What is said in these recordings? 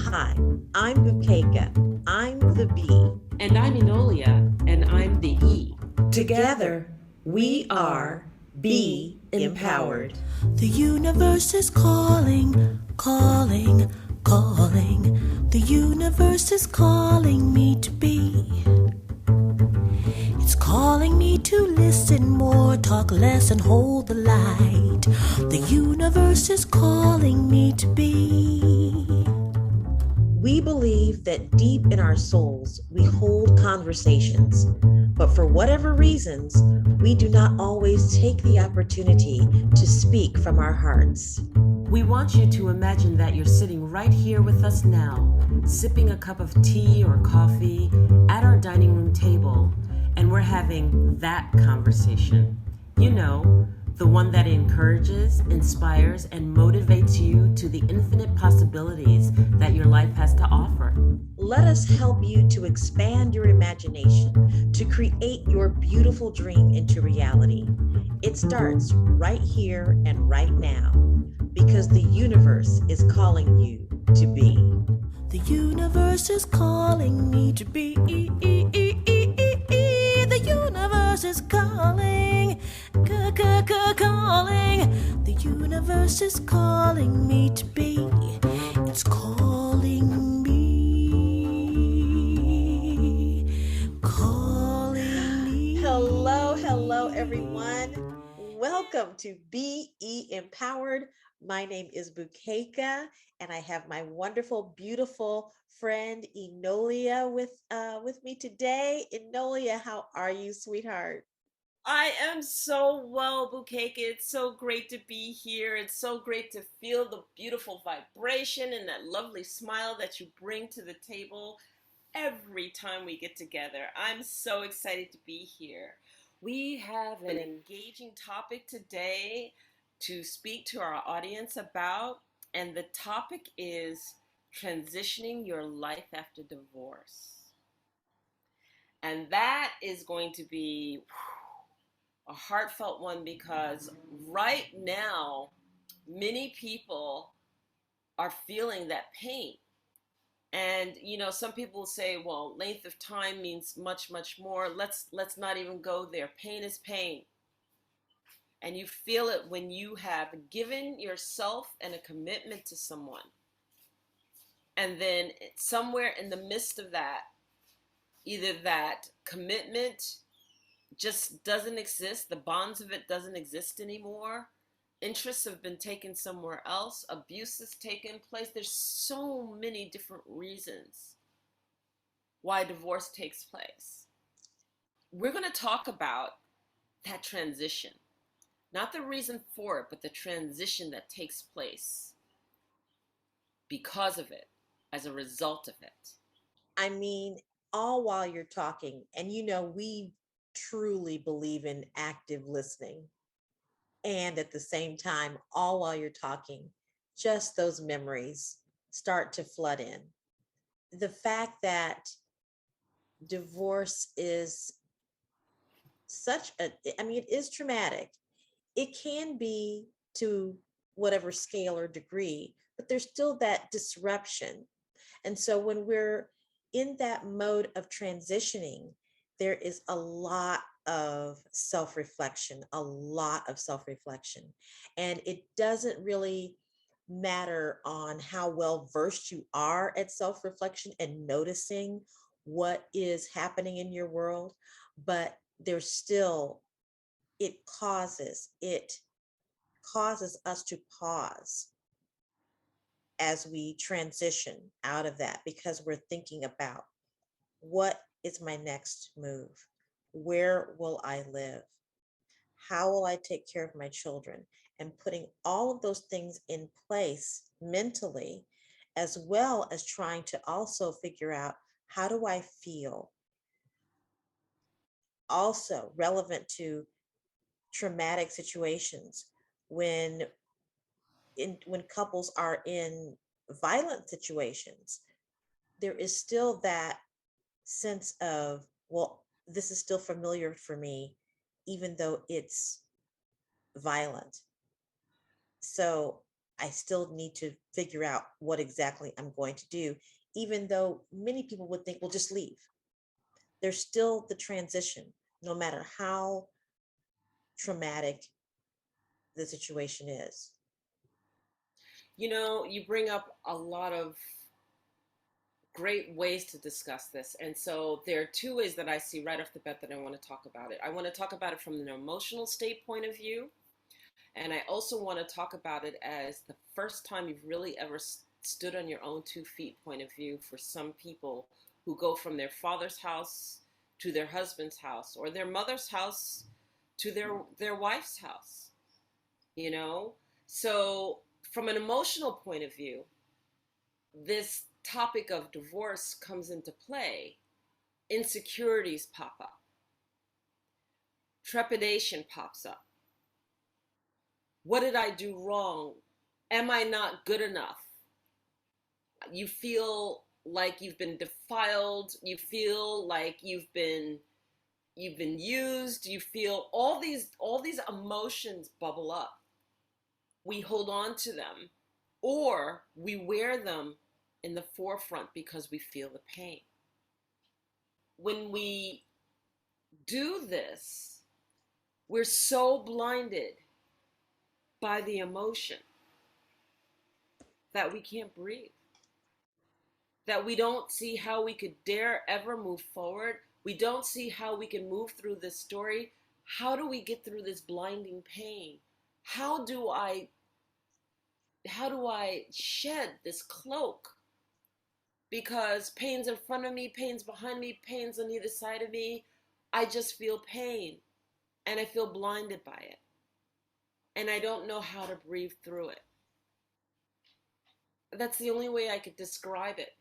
Hi, I'm Bukeka. I'm the B. And I'm Enolia, and I'm the E. Together, we are Be Empowered. The universe is calling, calling, calling. The universe is calling me to be. It's calling me to listen more, talk less, and hold the light. The universe is calling me to be. We believe that deep in our souls, we hold conversations, but for whatever reasons, we do not always take the opportunity to speak from our hearts. We want you to imagine that you're sitting right here with us now, sipping a cup of tea or coffee at our dining room table, and we're having that conversation. You know, the one that encourages, inspires, and motivates you to the infinite possibilities that your life has to offer. Let us help you to expand your imagination, to create your beautiful dream into reality. It starts right here and right now, because the universe is calling you to be. The universe is calling me to be. The universe is calling, calling. The universe is calling me to be. It's calling me, calling me. Hello, everyone. Welcome to Be Empowered. My name is Bukeka, and I have my wonderful, beautiful friend Enolia with me today. Enolia, how are you, sweetheart? I am so well, Bukake. It's so great to be here. It's so great to feel the beautiful vibration and that lovely smile that you bring to the table every time we get together. I'm so excited to be here. We have an engaging topic today to speak to our audience about, and the topic is transitioning your life after divorce. And that is going to be a heartfelt one because right now, many people are feeling that pain. And some people say, well, length of time means much, much more. Let's not even go there. Pain is pain. And you feel it when you have given yourself and a commitment to someone. And then somewhere in the midst of that, either that commitment just doesn't exist, the bonds of it doesn't exist anymore, interests have been taken somewhere else, abuse has taken place. There's so many different reasons why divorce takes place. We're going to talk about that transition, not the reason for it, but the transition that takes place because of it, as a result of it. I mean, all while you're talking, and we truly believe in active listening. And at the same time, all while you're talking, just those memories start to flood in. The fact that divorce is it is traumatic. It can be to whatever scale or degree, but there's still that disruption. And so when we're in that mode of transitioning, there is a lot of self-reflection, a lot of self-reflection. And it doesn't really matter on how well versed you are at self-reflection and noticing what is happening in your world, but there's still it causes us to pause as we transition out of that, because we're thinking about, what is my next move? Where will I live? How will I take care of my children? And putting all of those things in place mentally, as well as trying to also figure out, how do I feel? Also relevant to traumatic situations, when when couples are in violent situations, there is still that sense of, well, this is still familiar for me, even though it's violent. So I still need to figure out what exactly I'm going to do, even though many people would think, well, just leave. There's still the transition, no matter how traumatic the situation is. You know, you bring up a lot of great ways to discuss this. And so there are two ways that I see right off the bat that I want to talk about it. I want to talk about it from an emotional state point of view. And I also want to talk about it as the first time you've really ever stood on your own 2 feet point of view for some people who go from their father's house to their husband's house, or their mother's house to their wife's house, you know? So from an emotional point of view, this topic of divorce comes into play. Insecurities pop up. Trepidation pops up. What did I do wrong? Am I not good enough? You feel like you've been defiled. You feel like you've been used. You feel all these emotions bubble up. We hold on to them, or we wear them in the forefront because we feel the pain. When we do this, we're so blinded by the emotion that we can't breathe, that we don't see how we could dare ever move forward. We don't see how we can move through this story. How do we get through this blinding pain? How do I shed this cloak? Because pain's in front of me, pain's behind me, pain's on either side of me. I just feel pain, and I feel blinded by it. And I don't know how to breathe through it. That's the only way I could describe it.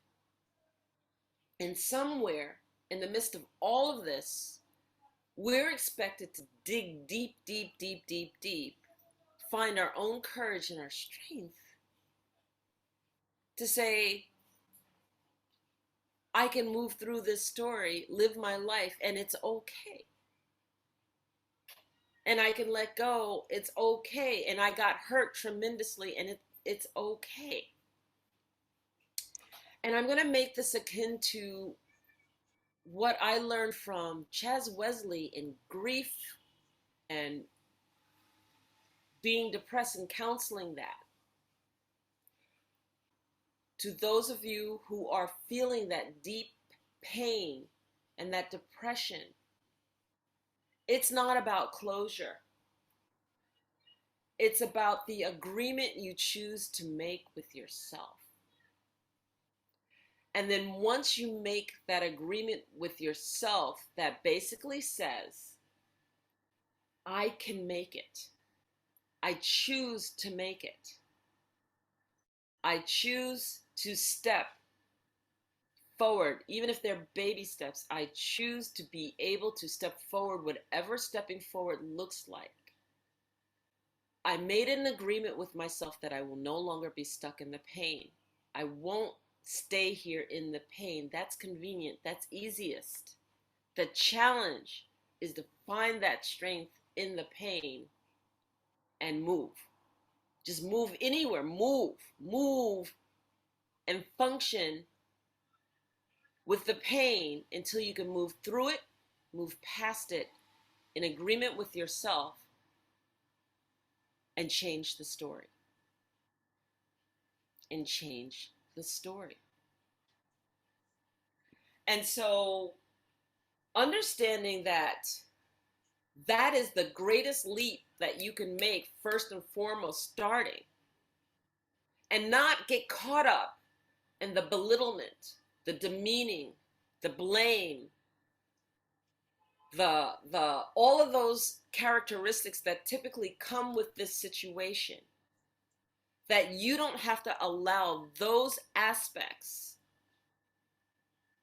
And somewhere in the midst of all of this, we're expected to dig deep, deep, deep, deep, deep, find our own courage and our strength to say, I can move through this story, live my life, and it's okay. And I can let go, it's okay. And I got hurt tremendously, and it's okay. And I'm going to make this akin to what I learned from Chaz Wesley in grief and being depressed and counseling that. To those of you who are feeling that deep pain and that depression, it's not about closure. It's about the agreement you choose to make with yourself. And then once you make that agreement with yourself that basically says, I can make it. I choose to make it. I choose to step forward, even if they're baby steps. I choose to be able to step forward, whatever stepping forward looks like. I made an agreement with myself that I will no longer be stuck in the pain. I won't stay here in the pain. That's convenient. That's easiest. The challenge is to find that strength in the pain and move. Just move anywhere. Move and function with the pain until you can move through it, move past it in agreement with yourself, and change the story. And change the story. And so understanding that that is the greatest leap that you can make, first and foremost, starting, and not get caught up in the belittlement, the demeaning, the blame, the all of those characteristics that typically come with this situation, that you don't have to allow those aspects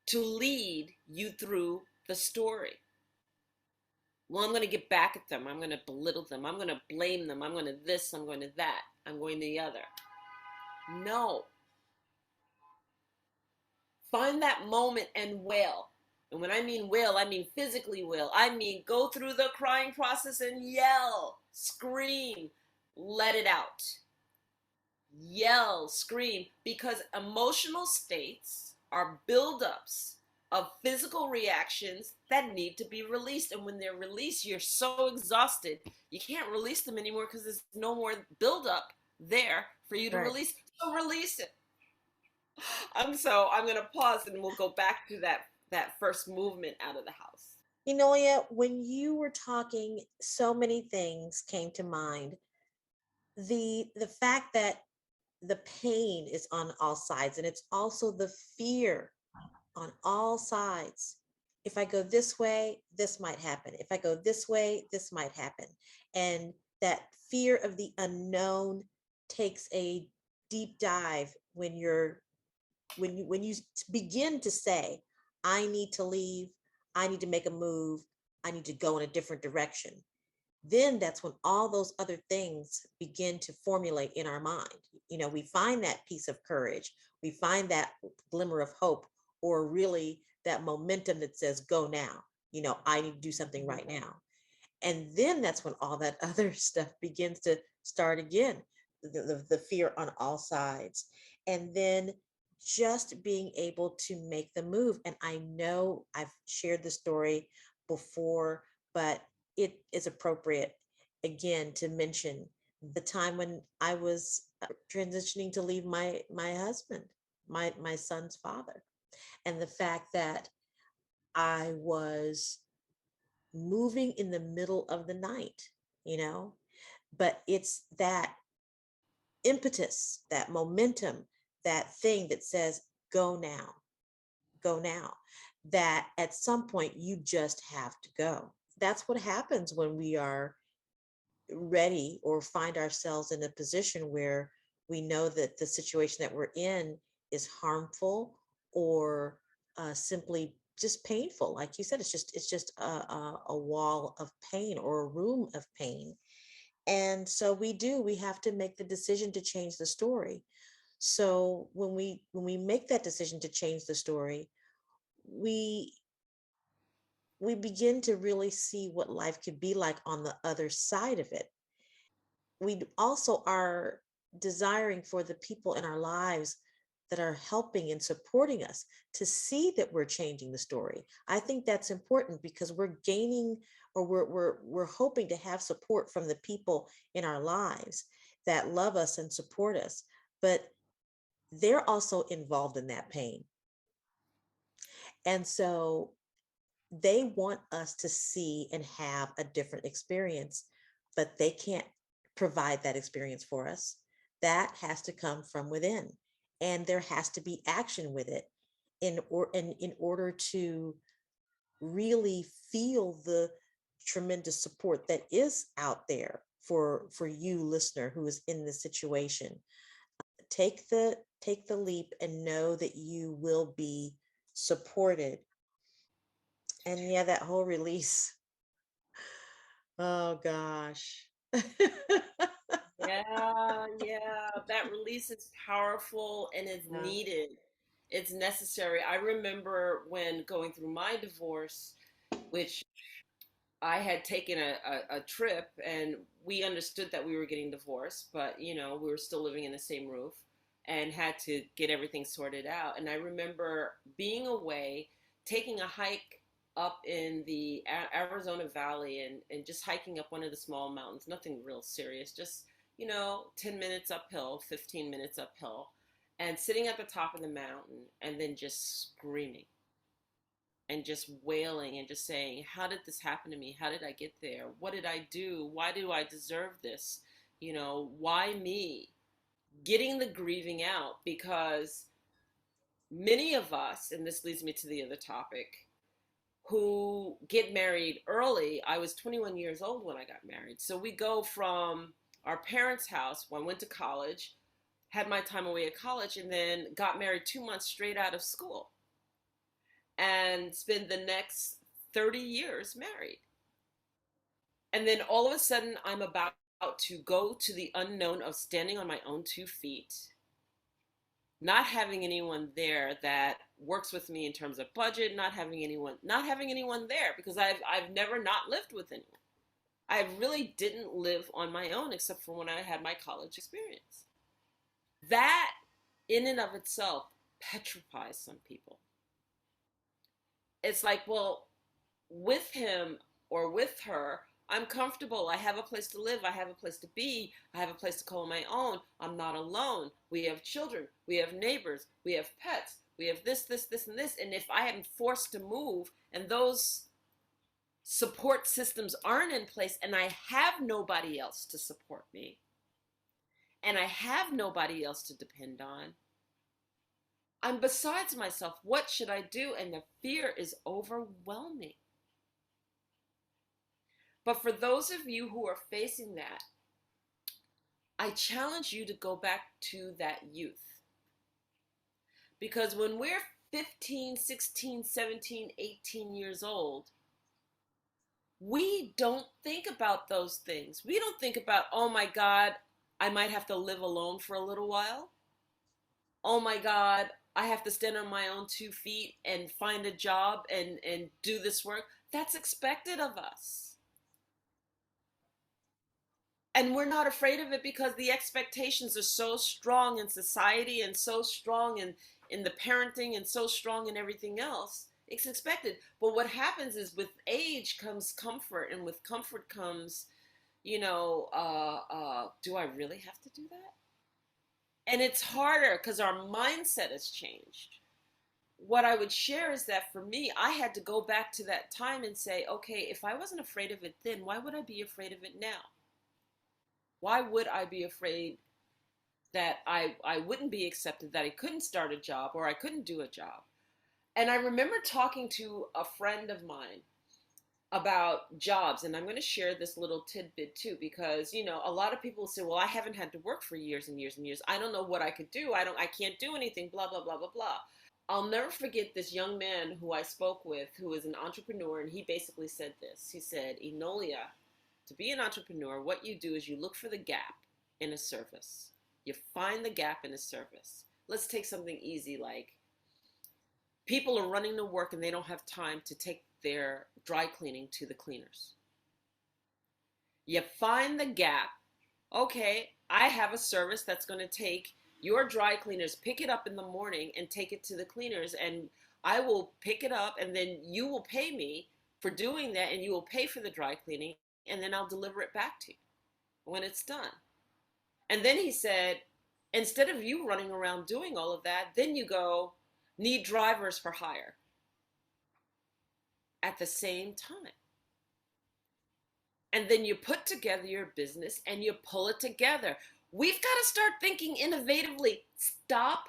to lead you through the story. Well, I'm going to get back at them. I'm going to belittle them. I'm going to blame them. I'm going to this. I'm going to that. I'm going to the other. No. Find that moment and wail. And when I mean wail, I mean physically wail. I mean go through the crying process and yell, scream, let it out. yell, scream, because emotional states are buildups of physical reactions that need to be released. And when they're released, you're so exhausted, you can't release them anymore because there's no more buildup there for you to Right. release. So release it. I'm gonna pause and we'll go back to that first movement out of the house. Enolia, when you were talking, so many things came to mind. The fact that the pain is on all sides, and it's also the fear on all sides. If I go this way, this might happen. If I go this way, this might happen. And that fear of the unknown takes a deep dive when you begin to say, I need to leave, I need to make a move, I need to go in a different direction. Then that's when all those other things begin to formulate in our mind. We find that piece of courage, we find that glimmer of hope, or really that momentum that says, go now. I need to do something right now. And then that's when all that other stuff begins to start again, the fear on all sides. And then just being able to make the move. And I know I've shared the story before, but it is appropriate again to mention the time when I was transitioning to leave my husband, my son's father, and the fact that I was moving in the middle of the night, you know, but it's that impetus, that momentum, that thing that says, go now, that at some point you just have to go. That's what happens when we are ready or find ourselves in a position where we know that the situation that we're in is harmful, or simply just painful. Like you said, it's just a wall of pain or a room of pain. And so we have to make the decision to change the story. So when we make that decision to change the story, we we begin to really see what life could be like on the other side of it. We also are desiring for the people in our lives that are helping and supporting us to see that we're changing the story. I think that's important because we're gaining, or we're hoping to have support from the people in our lives that love us and support us, but they're also involved in that pain. And so they want us to see and have a different experience, but they can't provide that experience for us. That has to come from within, and there has to be action with it in order to really feel the tremendous support that is out there for you, listener, who is in this situation. Take the leap and know that you will be supported. And yeah, that whole release. Oh gosh. Yeah, yeah, that release is powerful and is Yeah. needed. It's necessary. I remember when going through my divorce, which I had taken a trip and we understood that we were getting divorced, but we were still living in the same roof and had to get everything sorted out. And I remember being away, taking a hike up in the Arizona Valley and just hiking up one of the small mountains, nothing real serious, just, 10 minutes uphill, 15 minutes uphill, and sitting at the top of the mountain and then just screaming and just wailing and just saying, how did this happen to me? How did I get there? What did I do? Why do I deserve this? Why me? Getting the grieving out, because many of us, and this leads me to the other topic, who get married early. I was 21 years old when I got married. So we go from our parents' house when I went to college, had my time away at college, and then got married 2 months straight out of school and spend the next 30 years married. And then all of a sudden, I'm about to go to the unknown of standing on my own 2 feet, not having anyone there that works with me in terms of budget, not having anyone there because I've never not lived with anyone. I really didn't live on my own except for when I had my college experience. That in and of itself petrifies some people. It's like, well, with him or with her, I'm comfortable. I have a place to live. I have a place to be. I have a place to call my own. I'm not alone. We have children. We have neighbors. We have pets. We have this, and this. And if I am forced to move and those support systems aren't in place and I have nobody else to support me and I have nobody else to depend on, I'm besides myself. What should I do? And the fear is overwhelming. But for those of you who are facing that, I challenge you to go back to that youth. Because when we're 15, 16, 17, 18 years old, we don't think about those things. We don't think about, oh my God, I might have to live alone for a little while. Oh my God, I have to stand on my own 2 feet and find a job and do this work. That's expected of us. And we're not afraid of it because the expectations are so strong in society and so strong in the parenting and so strong in everything else. It's expected. But what happens is with age comes comfort, and with comfort comes, do I really have to do that? And it's harder because our mindset has changed. What I would share is that for me, I had to go back to that time and say, okay, if I wasn't afraid of it then, why would I be afraid of it now? Why would I be afraid that I wouldn't be accepted, that I couldn't start a job or I couldn't do a job? And I remember talking to a friend of mine about jobs, and I'm going to share this little tidbit too, because a lot of people say, well, I haven't had to work for years and years and years. I don't know what I could do. I can't do anything, blah, blah, blah, blah, blah. I'll never forget this young man who I spoke with, who is an entrepreneur, and he basically said this. He said, Enolia, to be an entrepreneur, what you do is you look for the gap in a service. You find the gap in a service. Let's take something easy, like people are running to work and they don't have time to take their dry cleaning to the cleaners. You find the gap. Okay, I have a service that's going to take your dry cleaners, pick it up in the morning and take it to the cleaners, and I will pick it up, and then you will pay me for doing that, and you will pay for the dry cleaning, and then I'll deliver it back to you when it's done. And then he said, instead of you running around doing all of that, then you go, need drivers for hire at the same time. And then you put together your business and you pull it together. We've got to start thinking innovatively. Stop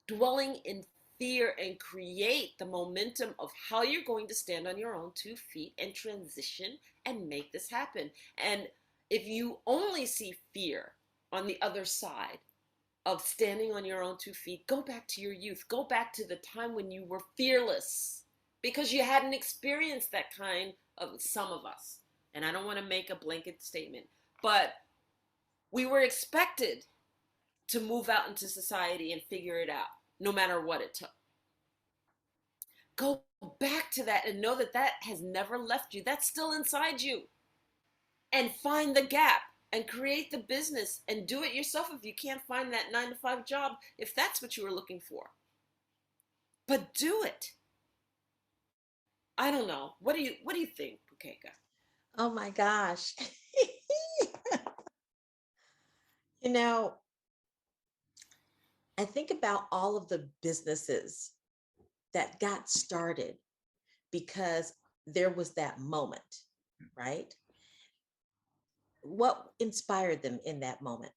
dwelling in fear and create the momentum of how you're going to stand on your own 2 feet and transition and make this happen. And if you only see fear on the other side of standing on your own 2 feet, go back to your youth. Go back to the time when you were fearless, because you hadn't experienced that kind of, some of us. And I don't want to make a blanket statement, but we were expected to move out into society and figure it out, no matter what it took. Go back to that and know that that has never left you. That's still inside you. And find the gap and create the business and do it yourself if you can't find that 9-to-5 job, if that's what you were looking for. But do it. I don't know. What do you think, Bukeka? Oh my gosh. You know, I think about all of the businesses that got started because there was that moment, right? What inspired them in that moment?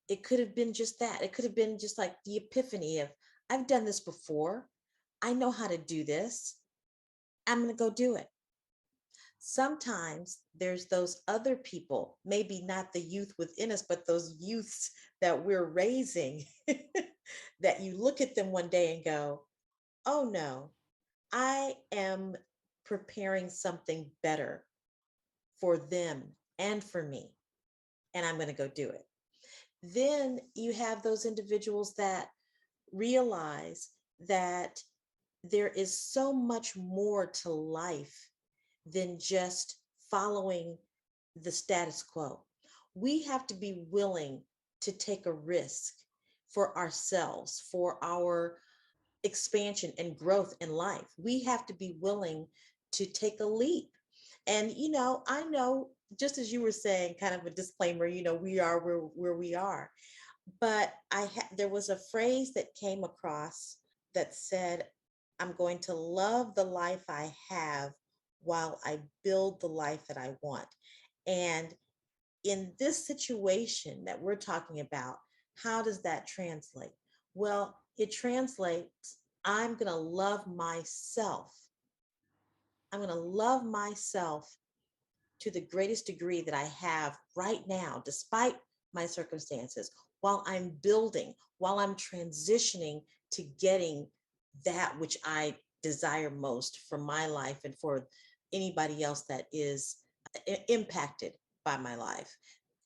It could have been just that. It could have been just like the epiphany of, I've done this before. I know how to do this. I'm going to go do it. Sometimes there's those other people, maybe not the youth within us, but those youths that we're raising, that you look at them one day and go, oh no, I am preparing something better for them and for me, and I'm going to go do it. Then you have those individuals that realize that there is so much more to life than just following the status quo. We have to be willing to take a risk for ourselves, for our expansion and growth in life. We have to be willing to take a leap. And, I know, just as you were saying, kind of a disclaimer, we are where we are. But there was a phrase that came across that said, I'm going to love the life I have while I build the life that I want. And in this situation that we're talking about, how does that translate? Well, it translates, I'm going to love myself. I'm going to love myself to the greatest degree that I have right now, despite my circumstances, while I'm building, while I'm transitioning to getting that which I desire most for my life and for anybody else that is impacted by my life.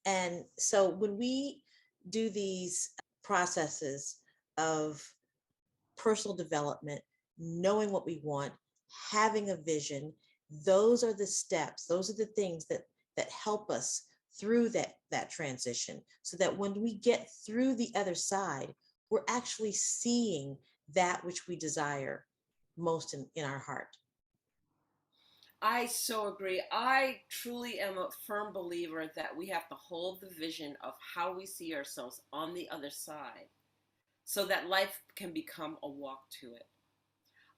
And so when we do these processes of personal development, knowing what we want, having a vision, those are the steps, those are the things that help us through that transition, so that when we get through the other side, we're actually seeing that which we desire most in our heart. I so agree. I truly am a firm believer that we have to hold the vision of how we see ourselves on the other side so that life can become a walk to it.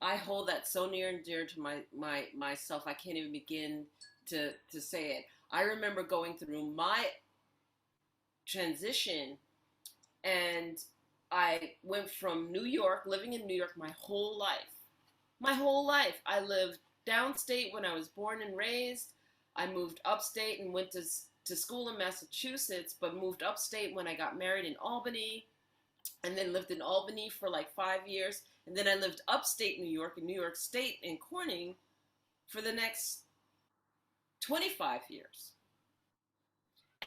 I hold that so near and dear to myself. I can't even begin to say it. I remember going through my transition, and I went from New York, living in New York my whole life. My whole life. I lived downstate when I was born and raised. I moved upstate and went to school in Massachusetts, but moved upstate when I got married in Albany, and then lived in Albany for like 5 years. And then I lived upstate New York in New York State in Corning for the next 25 years.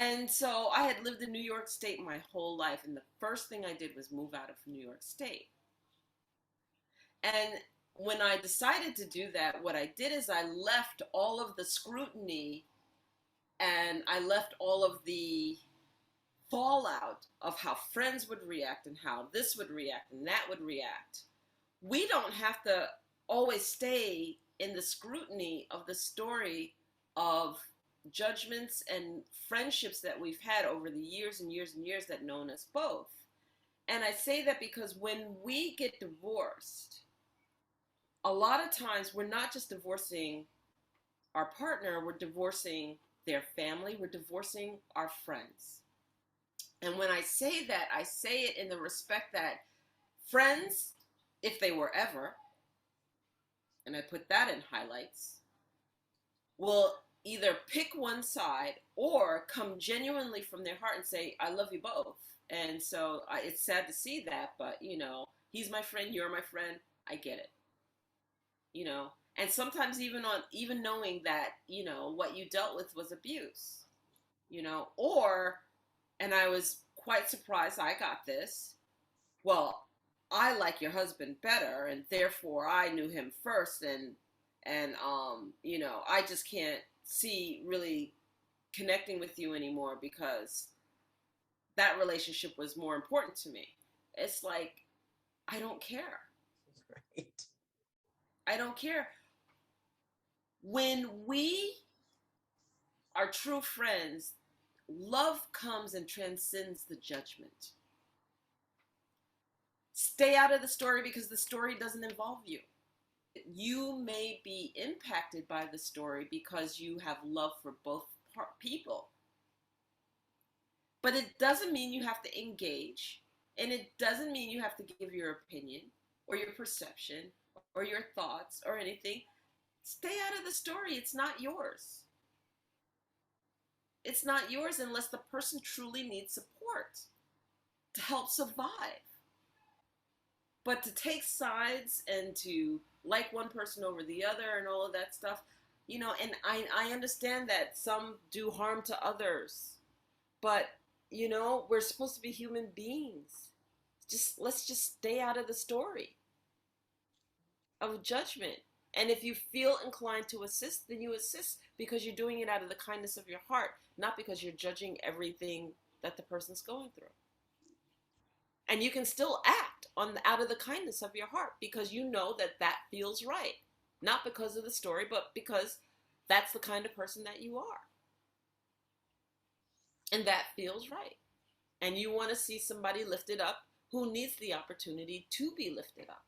And so I had lived in New York State my whole life. And the first thing I did was move out of New York State. And when I decided to do that, what I did is I left all of the scrutiny and I left all of the fallout of how friends would react and how this would react and that would react. We don't have to always stay in the scrutiny of the story of judgments and friendships that we've had over the years and years and years that known us both. And I say that because when we get divorced, a lot of times we're not just divorcing our partner, we're divorcing their family, we're divorcing our friends. And when I say that, I say it in the respect that friends, if they were ever, and I put that in highlights, will either pick one side or come genuinely from their heart and say, I love you both. And so it's sad to see that, but he's my friend, you're my friend, I get it. And sometimes even knowing that, what you dealt with was abuse, or, and I was quite surprised I got this, well, I like your husband better, and therefore I knew him first, and I just can't see really connecting with you anymore because that relationship was more important to me. It's like, I don't care. Right. I don't care. When we are true friends, love comes and transcends the judgment. Stay out of the story because the story doesn't involve you. You may be impacted by the story because you have love for both people. But it doesn't mean you have to engage, and it doesn't mean you have to give your opinion or your perception or your thoughts or anything. Stay out of the story. It's not yours. It's not yours unless the person truly needs support to help survive. But to take sides and to like one person over the other and all of that stuff, and I understand that some do harm to others, but, we're supposed to be human beings. Let's just stay out of the story of judgment. And if you feel inclined to assist, then you assist because you're doing it out of the kindness of your heart, not because you're judging everything that the person's going through. And you can still act on out of the kindness of your heart because you know that that feels right. Not because of the story, but because that's the kind of person that you are. And that feels right. And you want to see somebody lifted up who needs the opportunity to be lifted up.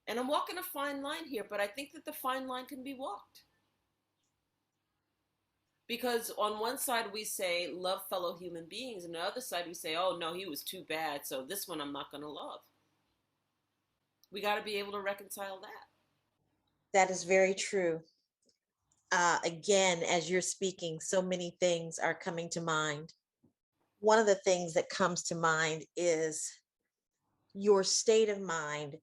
And I'm walking a fine line here, but I think that the fine line can be walked. Because on one side we say love fellow human beings, and the other side we say, oh no, he was too bad, so this one I'm not going to love. We got to be able to reconcile that. That is very true. Again, as you're speaking, so many things are coming to mind. One of the things that comes to mind is your state of mind,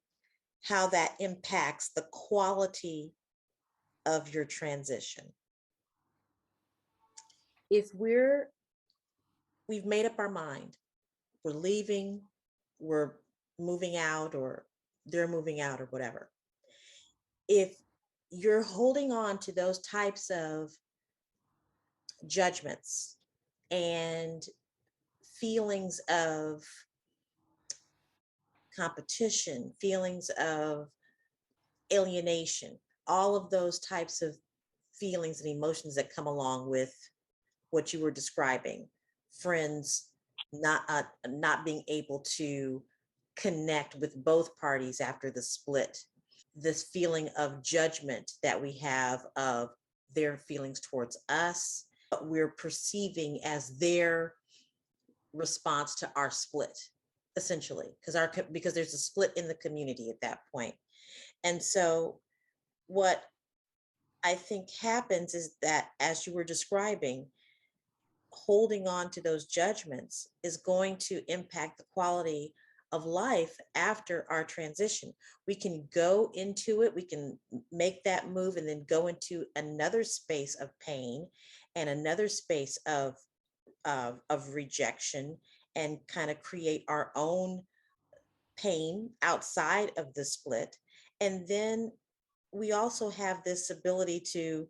how that impacts the quality of your transition. If we've made up our mind, we're leaving, we're moving out, or they're moving out, or whatever. If you're holding on to those types of judgments and feelings of competition, feelings of alienation, all of those types of feelings and emotions that come along with what you were describing, friends not being able to connect with both parties after the split, this feeling of judgment that we have of their feelings towards us, what we're perceiving as their response to our split, essentially, because there's a split in the community at that point. And so what I think happens is that, as you were describing, holding on to those judgments is going to impact the quality of life after our transition. We can go into it, we can make that move and then go into another space of pain and another space of rejection, and kind of create our own pain outside of the split. And then we also have this ability to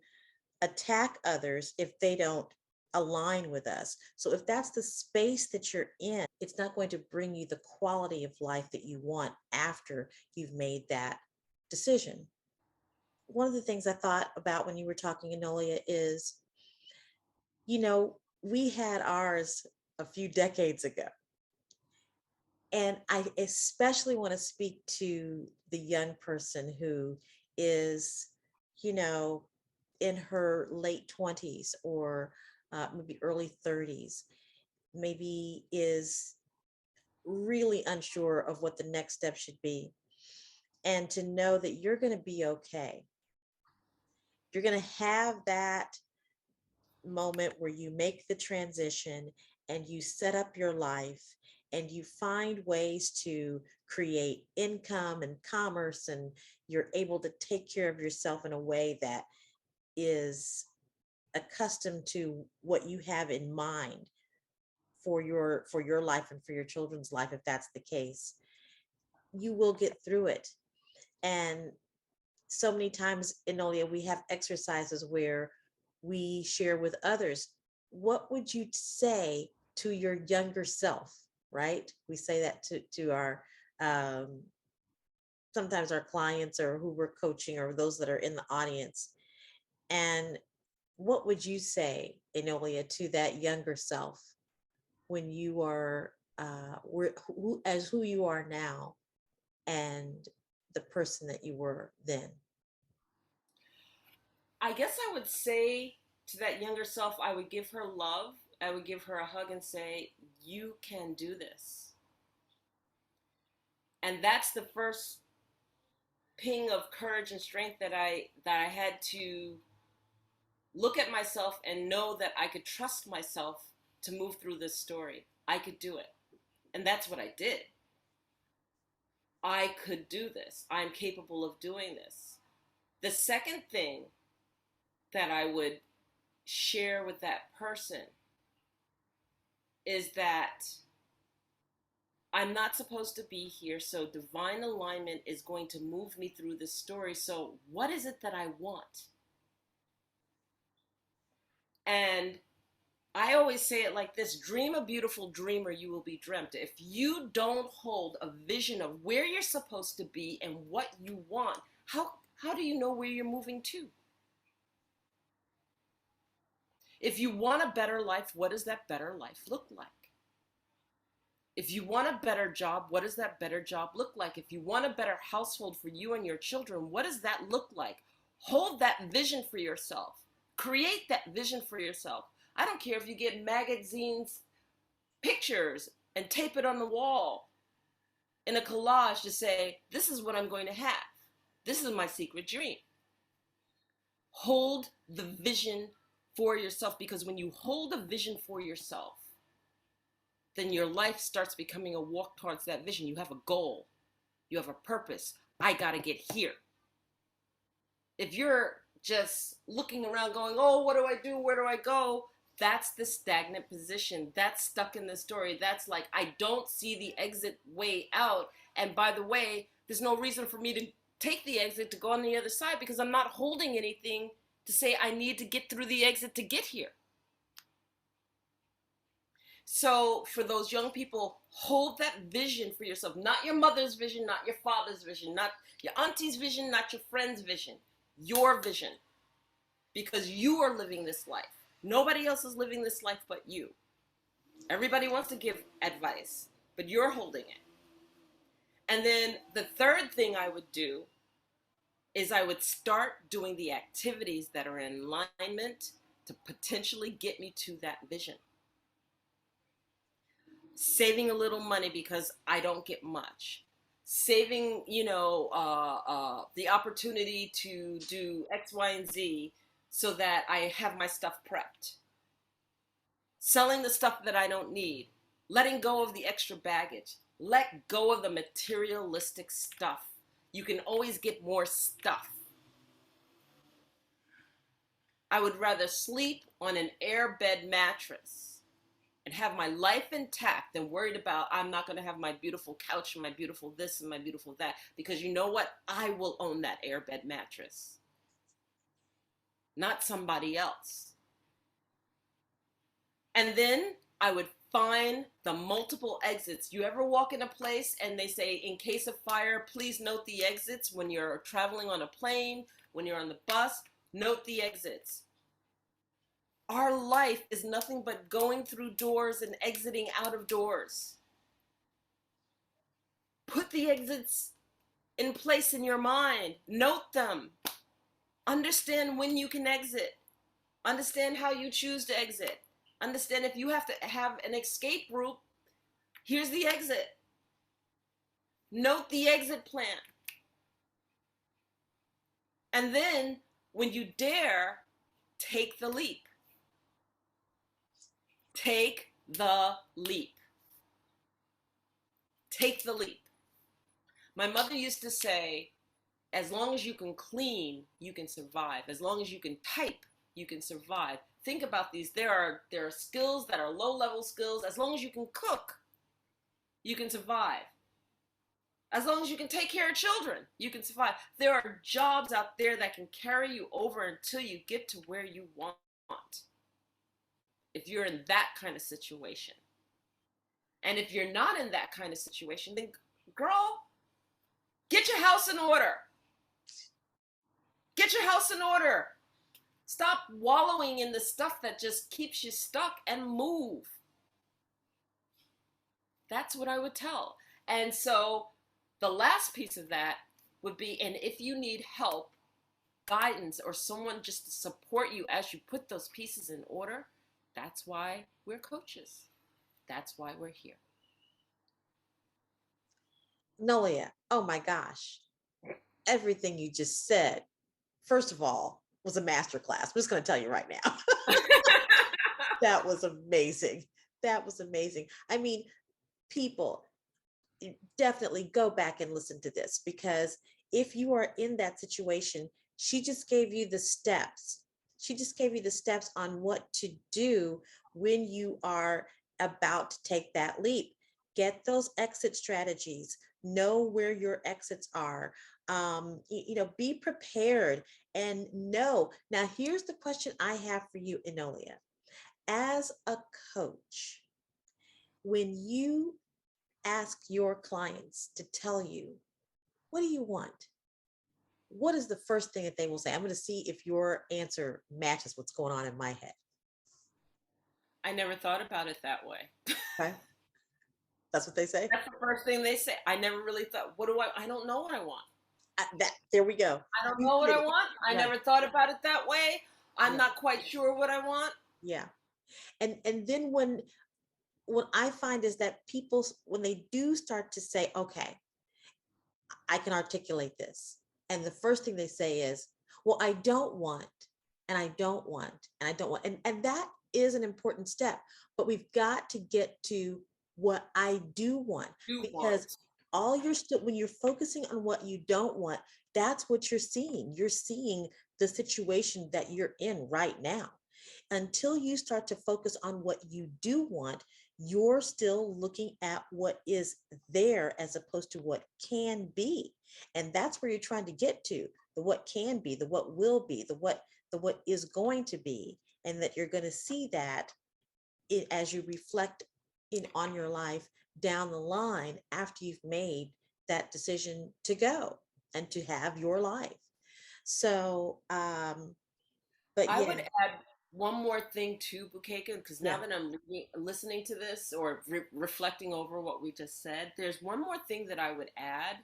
attack others if they don't align with us. So if that's the space that you're in, it's not going to bring you the quality of life that you want after you've made that decision. One of the things I thought about when you were talking, Enolia, is, we had ours a few decades ago. And I especially want to speak to the young person who is, you know, in her late 20s, or maybe early 30s, maybe is really unsure of what the next step should be. And to know that you're going to be okay. You're going to have that moment where you make the transition and you set up your life and you find ways to create income and commerce, and you're able to take care of yourself in a way that is accustomed to what you have in mind for your life and for your children's life. If that's the case, you will get through it. And so many times, Enolia, we have exercises where we share with others, what would you say to your younger self, right? We say that to our, um, sometimes our clients, or who we're coaching, or those that are in the audience. And what would you say, Enolia, to that younger self when you are as who you are now, and the person that you were then? I guess I would say to that younger self, I would give her love. I would give her a hug and say, you can do this. And that's the first ping of courage and strength that I had to look at myself and know that I could trust myself to move through this story. I could do it. And that's what I did. I could do this. I'm capable of doing this. The second thing that I would share with that person is that I'm not supposed to be here, so divine alignment is going to move me through this story. So, what is it that I want? And I always say it like this: dream a beautiful dream or you will be dreamt. If you don't hold a vision of where you're supposed to be and what you want, how do you know where you're moving to? If you want a better life, what does that better life look like? If you want a better job, what does that better job look like? If you want a better household for you and your children, what does that look like? Hold that vision for yourself. Create that vision for yourself. I don't care if you get magazines, pictures, and tape it on the wall in a collage to say, this is what I'm going to have. This is my secret dream. Hold the vision for yourself, because when you hold a vision for yourself, then your life starts becoming a walk towards that vision. You have a goal. You have a purpose. I got to get here. If you're just looking around going, oh, what do I do? Where do I go? That's the stagnant position. That's stuck in the story. That's like, I don't see the exit way out. And by the way, there's no reason for me to take the exit to go on the other side, because I'm not holding anything to say I need to get through the exit to get here. So for those young people, hold that vision for yourself. Not your mother's vision, not your father's vision, not your auntie's vision, not your friend's vision. Your vision. Because you are living this life. Nobody else is living this life but you. Everybody wants to give advice, but you're holding it. And then the third thing I would do is I would start doing the activities that are in alignment to potentially get me to that vision. Saving a little money because I don't get much. Saving, the opportunity to do X, Y, and Z so that I have my stuff prepped. Selling the stuff that I don't need. Letting go of the extra baggage. Let go of the materialistic stuff. You can always get more stuff. I would rather sleep on an airbed mattress and have my life intact than worried about I'm not going to have my beautiful couch and my beautiful this and my beautiful that. Because you know what? I will own that airbed mattress. Not somebody else. And then I would find the multiple exits. You ever walk in a place and they say, in case of fire, please note the exits. When you're traveling on a plane, when you're on the bus, note the exits. Our life is nothing but going through doors and exiting out of doors. Put the exits in place in your mind. Note them. Understand when you can exit. Understand how you choose to exit. Understand if you have to have an escape route, here's the exit. Note the exit plan. And then when you dare, take the leap. Take the leap. Take the leap. My mother used to say, as long as you can clean, you can survive. As long as you can type, you can survive. Think about these. There are skills that are low-level skills. As long as you can cook, you can survive. As long as you can take care of children, you can survive. There are jobs out there that can carry you over until you get to where you want. If you're in that kind of situation. And if you're not in that kind of situation, then girl, get your house in order. Get your house in order. Stop wallowing in the stuff that just keeps you stuck and move. That's what I would tell. And so the last piece of that would be, and if you need help, guidance, or someone just to support you as you put those pieces in order, that's why we're coaches. That's why we're here. Nolia, oh my gosh. Everything you just said, first of all, was a masterclass. I'm just going to tell you right now. That was amazing. That was amazing. I mean, people, definitely go back and listen to this, because if you are in that situation, she just gave you the steps. She just gave you the steps on what to do when you are about to take that leap. Get those exit strategies. Know where your exits are. Be prepared and know. Now, here's the question I have for you, Enolia. as a coach, when you ask your clients to tell you, what do you want? What is the first thing that they will say? I'm going to see if your answer matches what's going on in my head. I never thought about it that way. Okay. That's what they say. That's the first thing they say. I never really thought, what do I don't know what I want. There we go. I don't You know what hit I it. want. I Right. never thought about it that way. I'm Yeah. not quite sure what I want. Yeah. And then what I find is that people, when they do start to say, okay, I can articulate this. And the first thing they say is, well, I don't want, and I don't want, and I don't want. And that is an important step, but we've got to get to what I do want, You because want. all you're still, when you're focusing on what you don't want, that's what you're seeing. You're seeing the situation that you're in right now. Until you start to focus on what you do want, you're still looking at what is there as opposed to what can be. And that's where you're trying to get to, the what can be, the what will be, the what is going to be. And that you're going to see that as you reflect on your life down the line after you've made that decision to go and to have your life. So, but I yeah, would add one more thing too, Bukeka, because yeah, now that I'm listening to this or reflecting over what we just said, there's one more thing that I would add.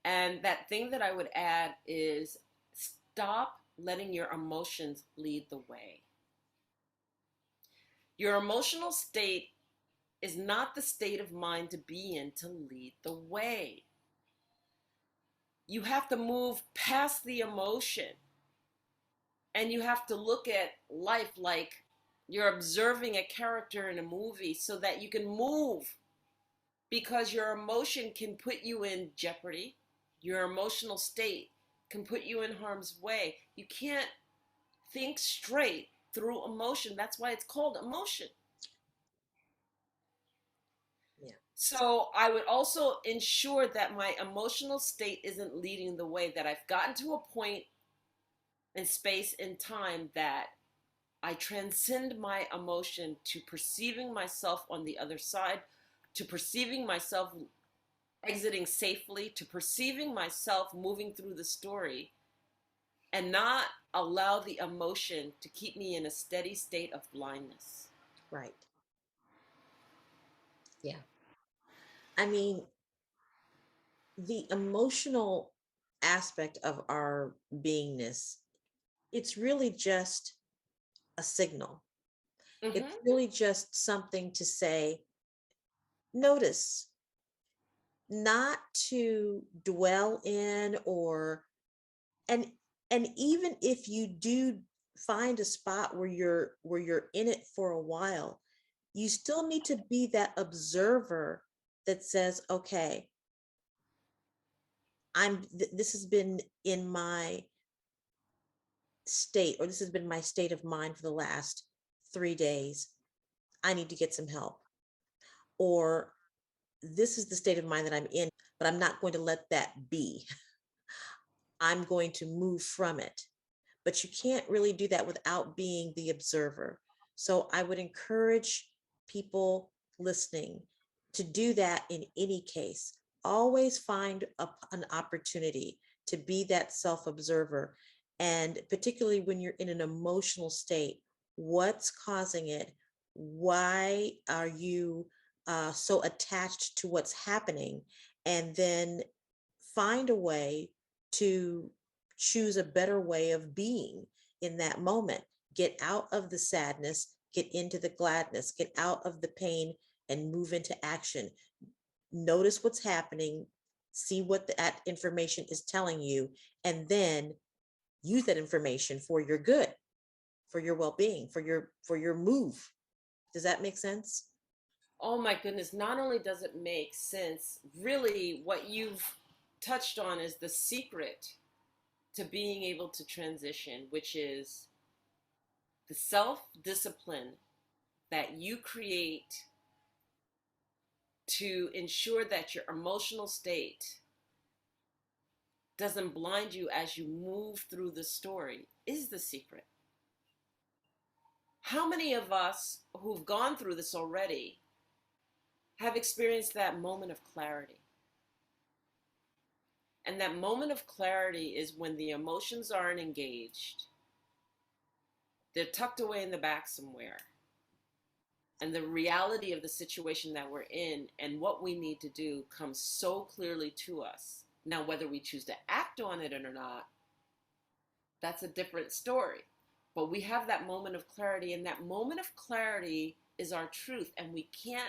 And that thing that I would add is stop letting your emotions lead the way. Your emotional state is not the state of mind to be in to lead the way. You have to move past the emotion and you have to look at life like you're observing a character in a movie so that you can move, because your emotion can put you in jeopardy. Your emotional state can put you in harm's way. You can't think straight through emotion. That's why it's called emotion. yeah, So I would also ensure that my emotional state isn't leading the way, that I've gotten to a point in space and time that I transcend my emotion to perceiving myself on the other side, to perceiving myself exiting safely, to perceiving myself moving through the story, and not allow the emotion to keep me in a steady state of blindness. right. Yeah. I mean, the emotional aspect of our beingness, it's really just a signal. It's Mm-hmm. really just something to say, notice, not to dwell in, or and and even if you do find a spot where you're in it for a while, you still need to be that observer that says, okay, this has been in my state, or this has been my state of mind for the last 3 days. I need to get some help. Or this is the state of mind that I'm in, but I'm not going to let that be. I'm going to move from it. But you can't really do that without being the observer. So I would encourage people listening to do that in any case. Always find an opportunity to be that self observer. And particularly when you're in an emotional state, what's causing it? Why are you so attached to what's happening? And then find a way to choose a better way of being in that moment. Get out of the sadness, get into the gladness, get out of the pain, and move into action. Notice what's happening, see what that information is telling you, and then use that information for your good, for your well-being, for your move. Does that make sense? Oh my goodness, not only does it make sense, really what you've touched on is the secret to being able to transition, which is the self discipline that you create to ensure that your emotional state doesn't blind you as you move through the story is the secret. How many of us who've gone through this already have experienced that moment of clarity? And that moment of clarity is when the emotions aren't engaged, they're tucked away in the back somewhere. And the reality of the situation that we're in and what we need to do comes so clearly to us. Now, whether we choose to act on it or not, that's a different story. But we have that moment of clarity, and that moment of clarity is our truth, and we can't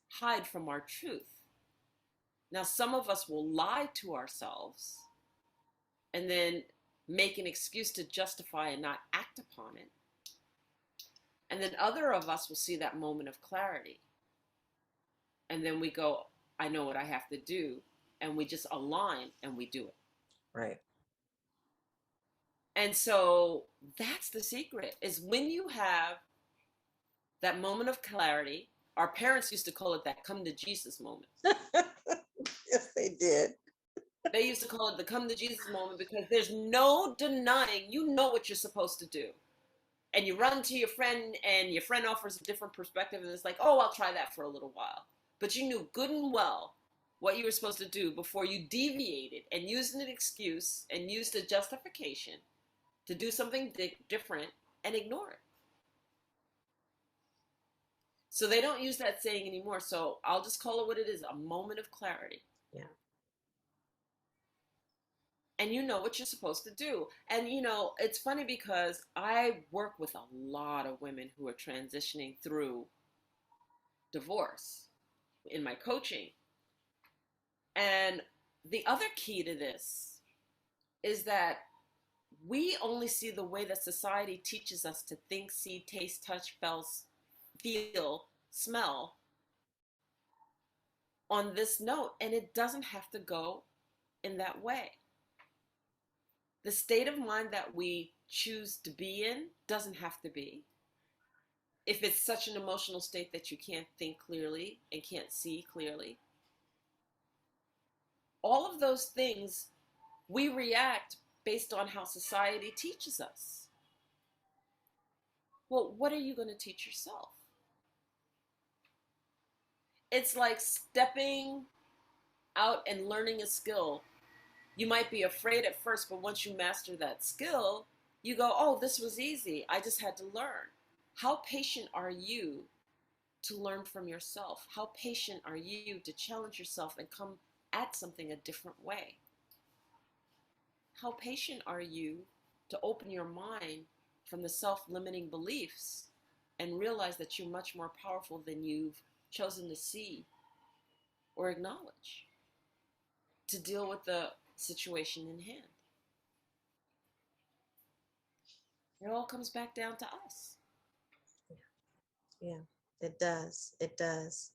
hide from our truth. Now, some of us will lie to ourselves and then make an excuse to justify and not act upon it. And then other of us will see that moment of clarity. And then we go, I know what I have to do. And we just align and we do it. Right. And so that's the secret, is when you have that moment of clarity. Our parents used to call it that come to Jesus moment. Yes, they did. They used to call it the come to Jesus moment because there's no denying, you know what you're supposed to do. And you run to your friend and your friend offers a different perspective and it's like, oh, I'll try that for a little while. But you knew good and well what you were supposed to do before you deviated and used an excuse and used a justification to do something different and ignore it. So they don't use that saying anymore. So I'll just call it what it is, a moment of clarity. Yeah. And you know what you're supposed to do. And, you know, it's funny because I work with a lot of women who are transitioning through divorce in my coaching. And the other key to this is that we only see the way that society teaches us to think, see, taste, touch, feel, smell on this note. And it doesn't have to go in that way. The state of mind that we choose to be in doesn't have to be. If it's such an emotional state that you can't think clearly and can't see clearly, all of those things, we react based on how society teaches us. Well, what are you going to teach yourself? It's like stepping out and learning a skill. You might be afraid at first, but once you master that skill, you go, oh, this was easy. I just had to learn. How patient are you to learn from yourself? How patient are you to challenge yourself and come at something a different way? How patient are you to open your mind from the self-limiting beliefs and realize that you're much more powerful than you've chosen to see or acknowledge to deal with the situation in hand? It all comes back down to us. Yeah, it does. It does.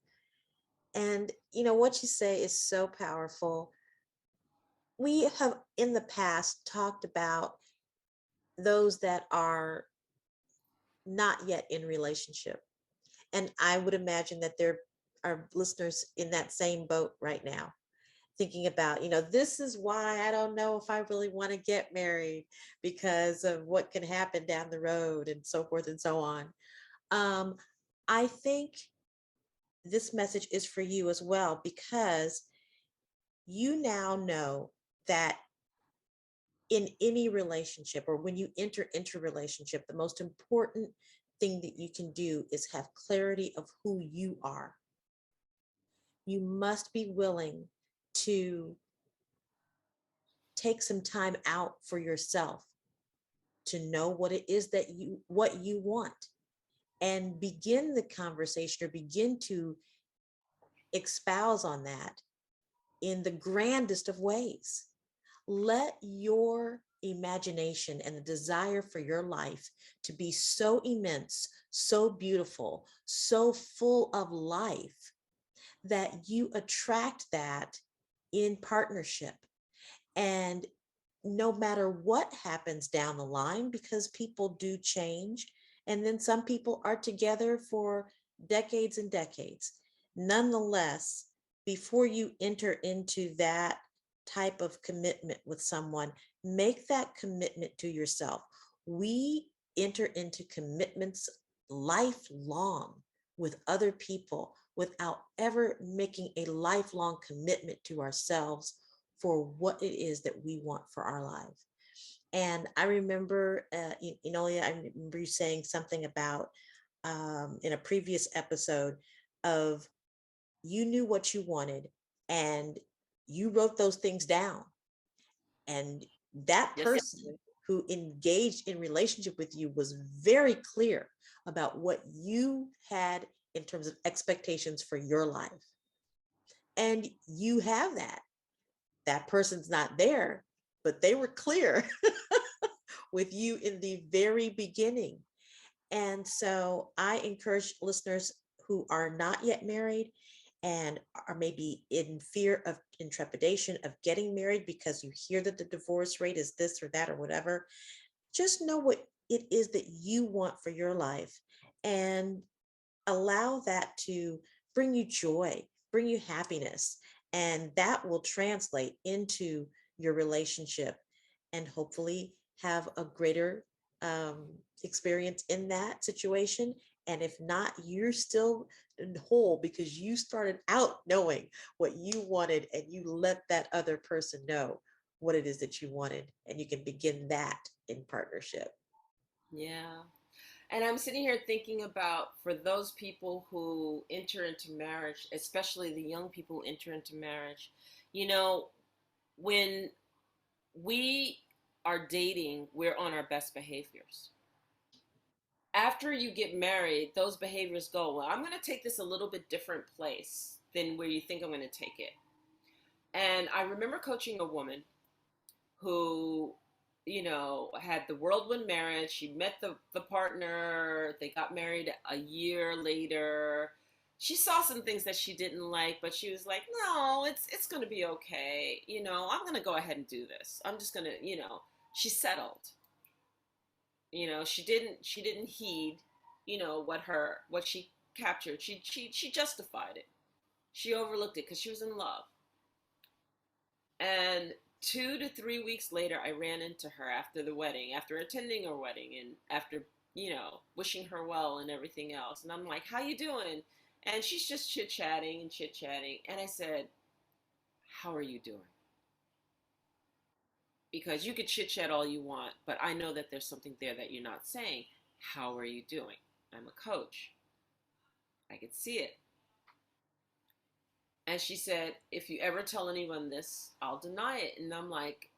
And, you know, what you say is so powerful. We have in the past talked about those that are not yet in relationship. And I would imagine that there are listeners in that same boat right now, thinking about, you know, this is why I don't know if I really want to get married because of what can happen down the road and so forth and so on. Um, I think this message is for you as well, because you now know that in any relationship or when you enter into a relationship, the most important thing that you can do is have clarity of who you are. You must be willing to take some time out for yourself to know what it is that what you want, and begin the conversation or begin to espouse on that in the grandest of ways. Let your imagination and the desire for your life to be so immense, so beautiful, so full of life that you attract that in partnership. And no matter what happens down the line, because people do change, and then some people are together for decades and decades. Nonetheless, before you enter into that type of commitment with someone, make that commitment to yourself. We enter into commitments lifelong with other people without ever making a lifelong commitment to ourselves for what it is that we want for our life. And I remember, Enolia, I remember you saying something about in a previous episode of you knew what you wanted and you wrote those things down. And that Yes, person who engaged in relationship with you was very clear about what you had in terms of expectations for your life. And you have that. That person's not there, but they were clear with you in the very beginning. And so I encourage listeners who are not yet married and are maybe in fear of in trepidation of getting married because you hear that the divorce rate is this or that or whatever, just know what it is that you want for your life and allow that to bring you joy, bring you happiness, and that will translate into your relationship and hopefully have a greater um, experience in that situation. And if not, you're still whole because you started out knowing what you wanted and you let that other person know what it is that you wanted. And you can begin that in partnership. yeah. And I'm sitting here thinking about for those people who enter into marriage, especially the young people who enter into marriage, you know, when we are dating, we're on our best behaviors. After you get married, those behaviors go, well, I'm going to take this a little bit different place than where you think I'm going to take it. And I remember coaching a woman who, had the whirlwind marriage. She met the partner. They got married a year later. She saw some things that she didn't like, but she was like, no, it's going to be okay. I'm going to go ahead and do this. I'm just going to, she settled. She didn't heed, what she captured. She justified it. She overlooked it because she was in love. And 2 to 3 weeks later, I ran into her after the wedding, after attending her wedding, and after wishing her well and everything else. And I'm like, "How you doing?" And she's just chit chatting and chit chatting. And I said, "How are you doing?" Because you could chit chat all you want, but I know that there's something there that you're not saying. How are you doing? I'm a coach. I could see it. And she said, if you ever tell anyone this, I'll deny it. And I'm like,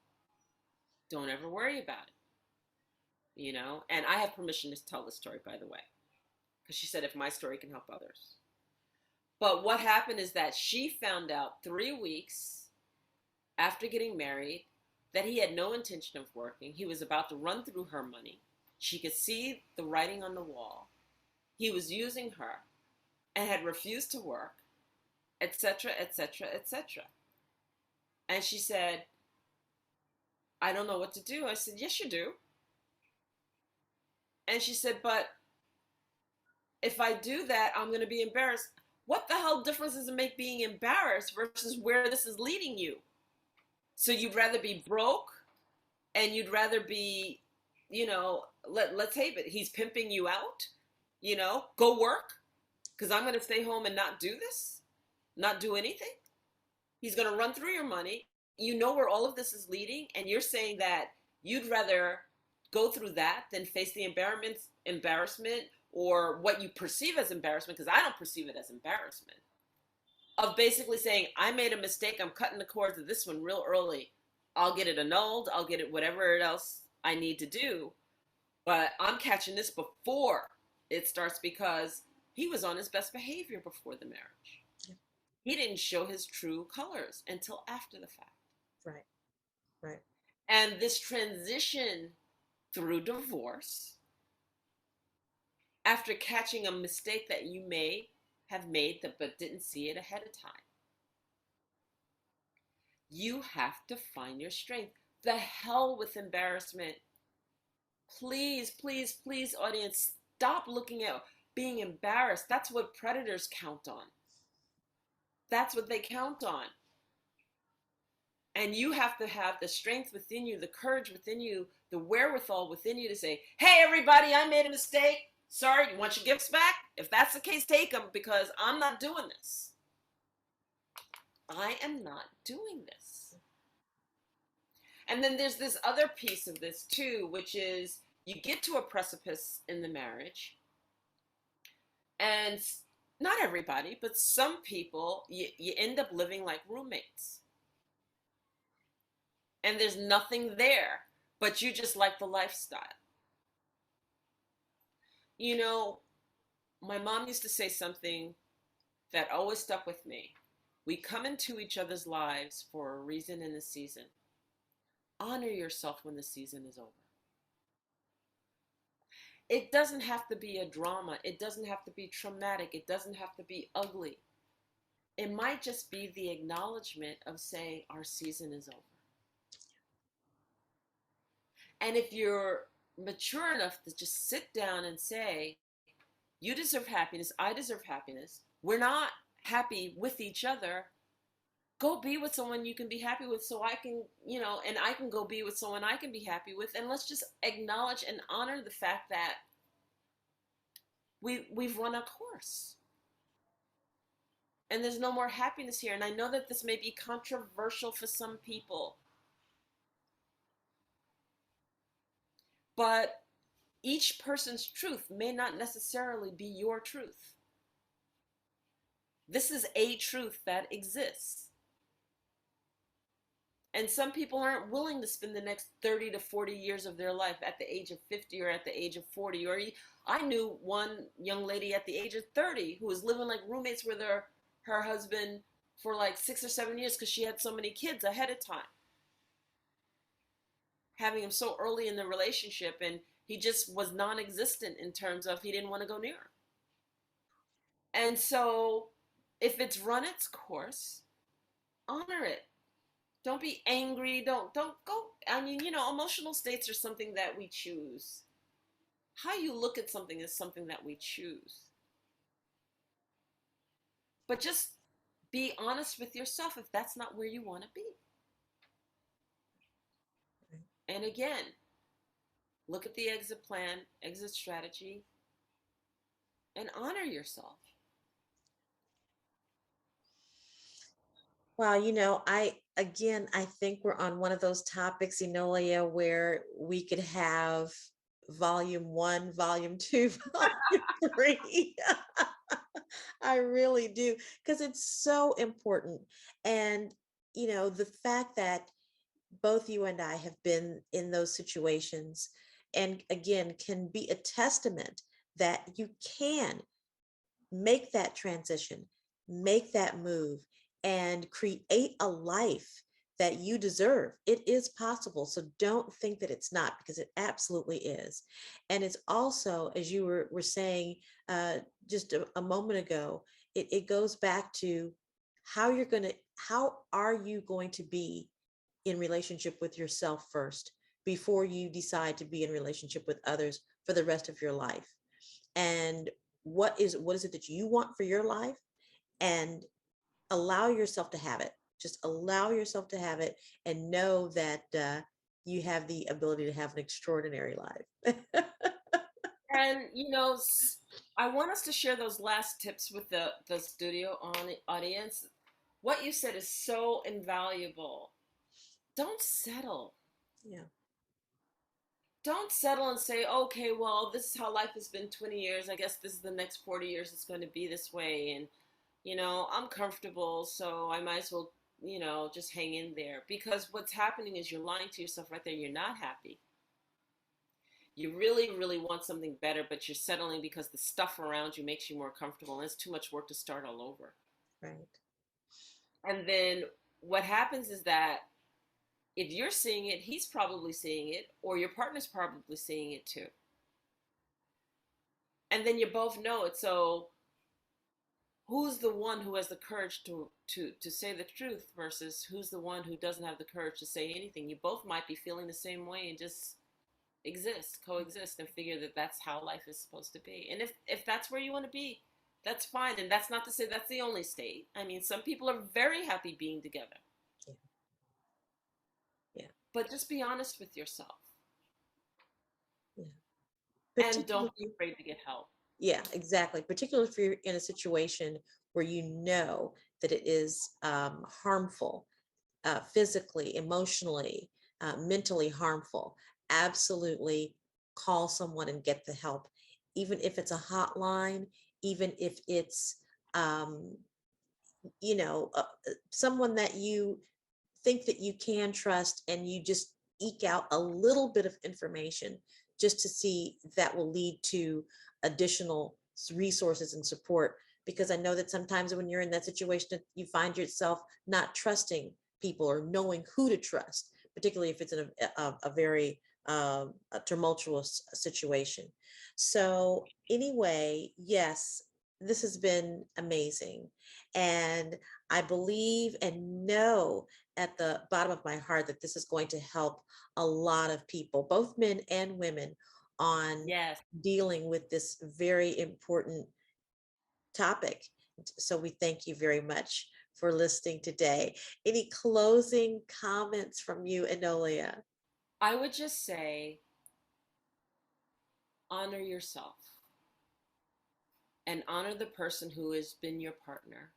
don't ever worry about it. And I have permission to tell the story, by the way, because she said if my story can help others. But what happened is that she found out 3 weeks after getting married that he had no intention of working. He was about to run through her money. She could see the writing on the wall. He was using her and had refused to work, etc., etc., etc. And she said, I don't know what to do. I said, yes, you do. And she said, but if I do that, I'm going to be embarrassed. What the hell difference does it make being embarrassed versus where this is leading you? So you'd rather be broke and you'd rather be, let's tape it. He's pimping you out, go work because I'm going to stay home and not do this, not do anything. He's going to run through your money. You know where all of this is leading. And you're saying that you'd rather go through that than face the embarrassment or what you perceive as embarrassment, because I don't perceive it as embarrassment, of basically saying, I made a mistake. I'm cutting the cord to this one real early. I'll get it annulled. I'll get it whatever else I need to do. But I'm catching this before it starts because he was on his best behavior before the marriage. He didn't show his true colors until after the fact. Right, right. And this transition through divorce, after catching a mistake that you may have made but didn't see it ahead of time, you have to find your strength. The hell with embarrassment. Please, please, please, audience, stop looking at being embarrassed. That's what predators count on. That's what they count on. And you have to have the strength within you, the courage within you, the wherewithal within you to say, hey, everybody, I made a mistake. Sorry, you want your gifts back? If that's the case, take them, because I'm not doing this. I am not doing this. And then there's this other piece of this too, which is you get to a precipice in the marriage, and not everybody, but some people, you end up living like roommates. And there's nothing there, but you just like the lifestyle. You know, my mom used to say something that always stuck with me. We come into each other's lives for a reason and a season. Honor yourself when the season is over. It doesn't have to be a drama. It doesn't have to be traumatic. It doesn't have to be ugly. It might just be the acknowledgement of saying our season is over. And if you're mature enough to just sit down and say, you deserve happiness, I deserve happiness, we're not happy with each other, go be with someone you can be happy with, so I can, and I can go be with someone I can be happy with, and let's just acknowledge and honor the fact that we've run a course. And there's no more happiness here. And I know that this may be controversial for some people, but each person's truth may not necessarily be your truth. This is a truth that exists. And some people aren't willing to spend the next 30 to 40 years of their life at the age of 50 or at the age of 40. Or I knew one young lady at the age of 30 who was living like roommates with her husband for like 6 or 7 years because she had so many kids ahead of time. Having him so early in the relationship, and he just was non-existent in terms of he didn't want to go near her. And so if it's run its course, honor it. Don't be angry. Don't go. I mean, emotional states are something that we choose. How you look at something is something that we choose. But just be honest with yourself if that's not where you want to be. And again, look at the exit plan, exit strategy, and honor yourself. Well, I think we're on one of those topics, Enolia, where we could have volume 1, volume 2, volume 3. I really do, because it's so important. And, the fact that both you and I have been in those situations, and again, can be a testament that you can make that transition, make that move, and create a life that you deserve. It is possible. So don't think that it's not, because it absolutely is. And it's also, as you were saying just a moment ago, it goes back to how are you going to be in relationship with yourself first before you decide to be in relationship with others for the rest of your life. And what is it that you want for your life, and allow yourself to have it. Just allow yourself to have it, and know that you have the ability to have an extraordinary life. And, I want us to share those last tips with the studio audience. What you said is so invaluable. Don't settle. Yeah. Don't settle and say, okay, well, this is how life has been 20 years. I guess this is the next 40 years. It's going to be this way. And, I'm comfortable, so I might as well, just hang in there. Because what's happening is you're lying to yourself right there. You're not happy. You really, really want something better, but you're settling because the stuff around you makes you more comfortable, and it's too much work to start all over. Right. And then what happens is that if you're seeing it, he's probably seeing it, or your partner's probably seeing it too. And then you both know it. So who's the one who has the courage to say the truth versus who's the one who doesn't have the courage to say anything? You both might be feeling the same way and just coexist, and figure that that's how life is supposed to be. And if that's where you want to be, that's fine. And that's not to say that's the only state. I mean, some people are very happy being together. but just be honest with yourself Yeah. and don't be Particularly, afraid to get help. yeah, exactly. Particularly if you're in a situation where you know that it is harmful, physically, emotionally, mentally harmful, absolutely call someone and get the help. Even if it's a hotline, even if it's, um, someone that you think that you can trust, and you just eke out a little bit of information just to see if that will lead to additional resources and support. Because I know that sometimes when you're in that situation, you find yourself not trusting people or knowing who to trust, particularly if it's in a very a tumultuous situation. So anyway, yes, this has been amazing. And I believe and know at the bottom of my heart that this is going to help a lot of people, both men and women, on Yes. dealing with this very important topic. So we thank you very much for listening today. Any closing comments from you, Enolia? I would just say honor yourself and honor the person who has been your partner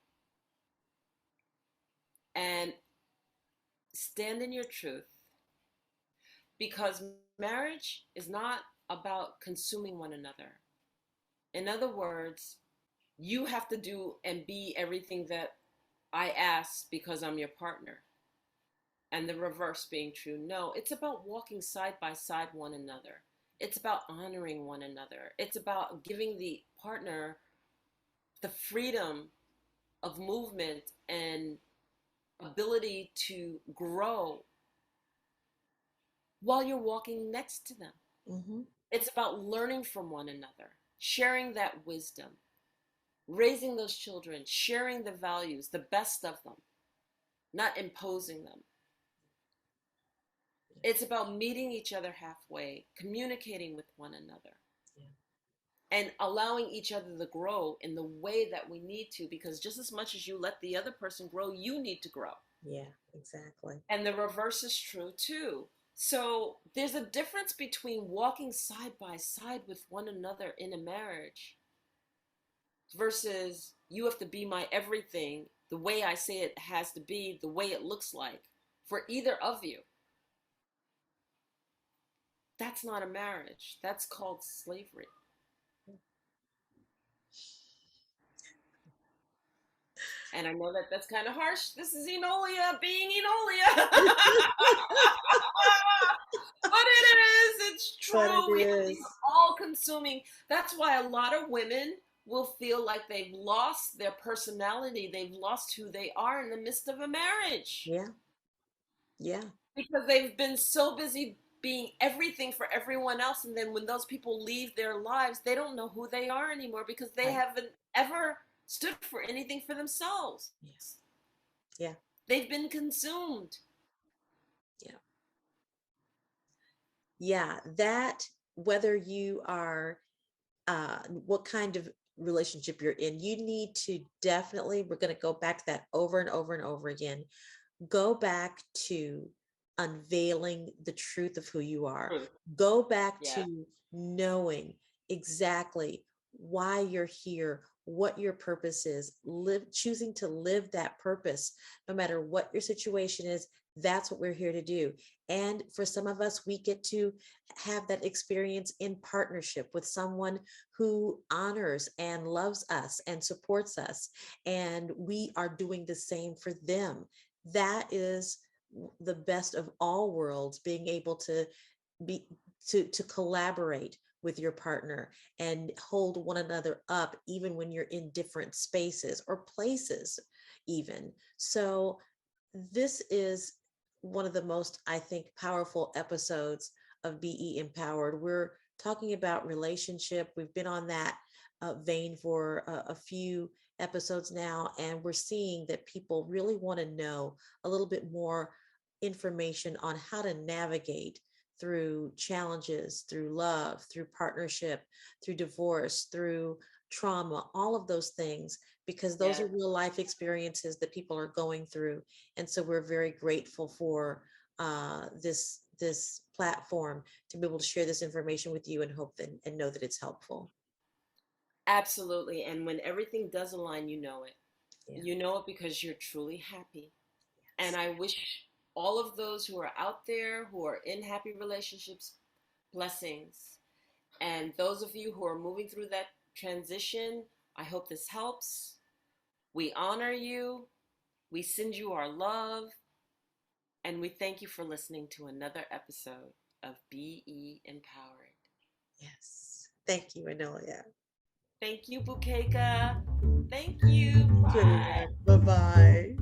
and stand in your truth because marriage is not about consuming one another. In other words, you have to do and be everything that I ask because I'm your partner. And the reverse being true. No, it's about walking side by side one another. It's about honoring one another. It's about giving the partner the freedom of movement and ability to grow while you're walking next to them. Mm-hmm. It's about learning from one another, sharing that wisdom, raising those children, sharing the values, the best of them, not imposing them. It's about meeting each other halfway, communicating with one another, Yeah. and allowing each other to grow in the way that we need to, because just as much as you let the other person grow, you need to grow. Yeah, exactly. And the reverse is true too. So there's a difference between walking side by side with one another in a marriage versus you have to be my everything, the way I say it has to be, the way it looks like for either of you. That's not a marriage. That's called slavery. And I know that that's kind of harsh. This is Enolia being Enolia. But it is, it's But it true. We have these is. all consuming. That's why a lot of women will feel like they've lost their personality, they've lost who they are in the midst of a marriage Yeah. Yeah. because they've been so busy being everything for everyone else. And then when those people leave their lives, they don't know who they are anymore because they Right. haven't ever stood for anything for themselves. Yes. Yeah. They've been consumed. Yeah. Yeah. That, whether you are what kind of relationship you're in, you need to definitely, we're going to go back to that over and over and over again. Go back to unveiling the truth of who you are. Truth. Go back Yeah. to knowing exactly why you're here, what your purpose is, choosing to live that purpose, no matter what your situation is. That's what we're here to do. And for some of us, we get to have that experience in partnership with someone who honors and loves us and supports us. And we are doing the same for them. That is the best of all worlds, being able to be to collaborate with your partner and hold one another up even when you're in different spaces or places even. So this is one of the most, I think, powerful episodes of Be Empowered. We're talking about relationship. We've been on that vein for a few episodes now, and we're seeing that people really want to know a little bit more information on how to navigate through challenges, through love, through partnership, through divorce, through trauma, all of those things, because those Yeah. are real life experiences that people are going through. And so we're very grateful for this platform to be able to share this information with you and hope and know that it's helpful. Absolutely. And when everything does align, you know it. Yeah. You know it because you're truly happy. And I wish all of those who are out there who are in happy relationships blessings. And those of you who are moving through that transition, I hope this helps. We honor you. We send you our love. And we thank you for listening to another episode of Be Empowered. Yes. Thank you, Enolia. Thank you, Bukeka. Thank you. Bye. Bye-bye.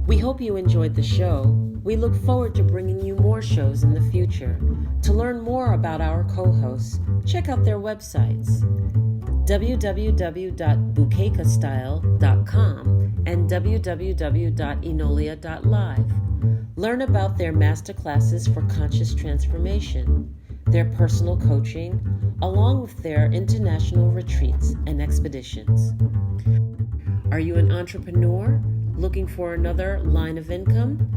We hope you enjoyed the show. We look forward to bringing you more shows in the future. To learn more about our co-hosts, check out their websites, www.bukekastyle.com and www.enolia.live. Learn about their masterclasses for conscious transformation, their personal coaching, along with their international retreats and expeditions. Are you an entrepreneur looking for another line of income?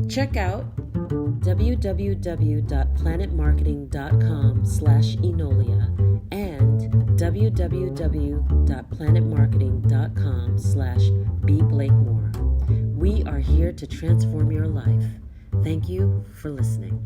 Check out www.planetmarketing.com/Enolia and www.planetmarketing.com/bblakemore. We are here to transform your life. Thank you for listening.